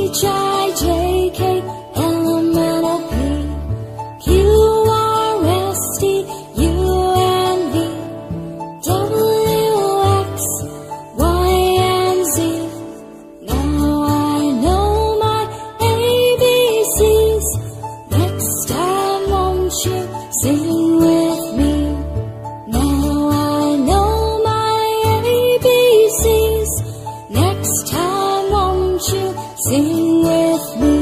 H I J K L M N O P Q R S T U N V W X Y and Z. Now I know my ABCs. Next time won't you sing with me? Now I know my ABCs. Next time won't you sing with me?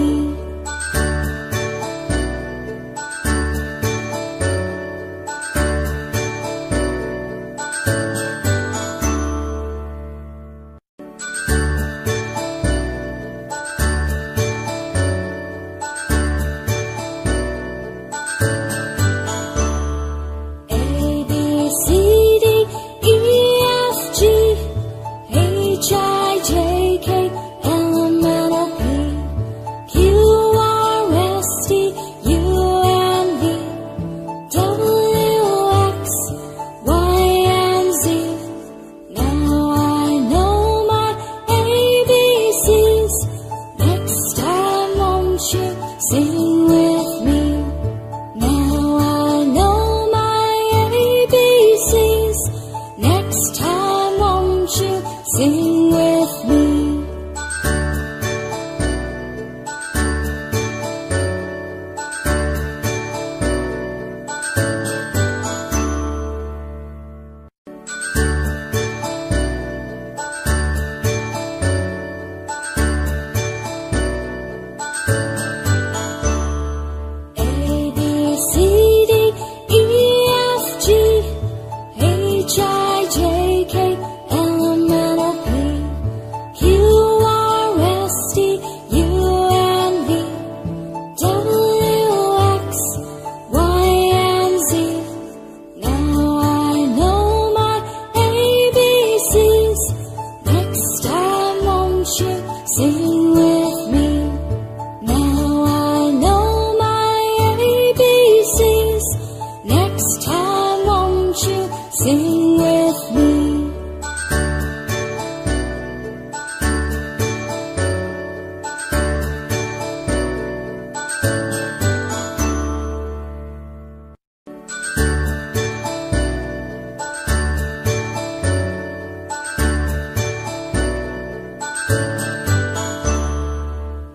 A, B, C, D, E, F, G, H, I, J, K, L, M, N, O, P, Q, R, S, T, U, N, V, W, X, Y, and Z. Now I know my ABCs. Next time won't you sing with me? Now I know my ABCs. Next time won't you sing with me? A, B, C, D, E, F, G, H, I, J, K, L, M, N, O, P, Q, R, S, T, U, N, V, W, X, Y, and Z. Now I know my ABCs. Next time won't you sing with me? Now I know my ABCs. Next time won't you sing with me?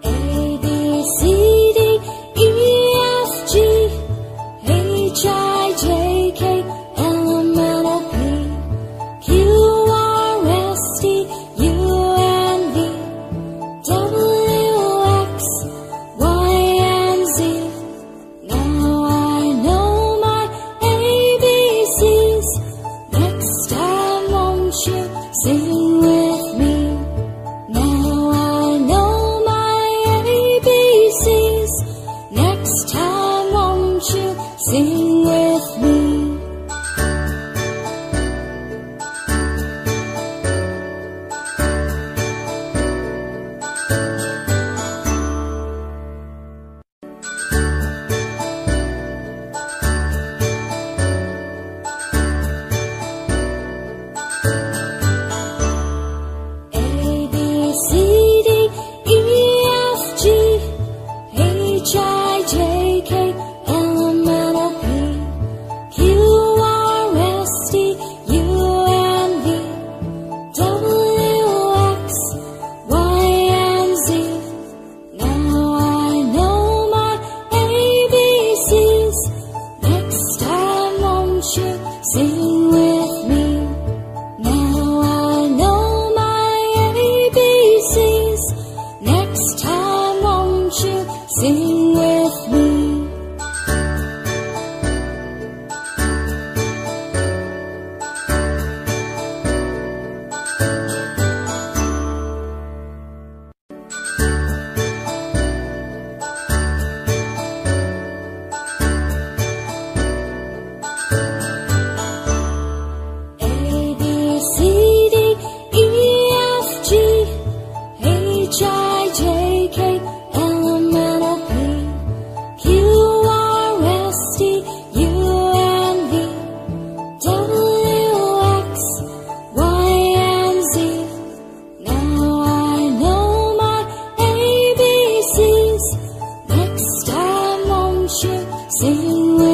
A, B, C, D, E, F, G, H, I, J, K, L, M, N, O, P, Q, R, S, T, U, N, V, W, X, Y, and Z. Now I know my ABCs. Next time won't you sing with me? Now I know my ABCs. Next time won't you sing with me? A, B, C, D, E, F, G, H, I, J, K, L, M, N, O, P, Q, R, S, T, U, N, V, W, X, Y, and Z. Now I know my ABCs. Next time won't you sing with me? Now I know my ABCs. Next time won't you sing with me? A, B, C, D, E, F, G, H, I, J, K, L, M, N, O, P, Sing with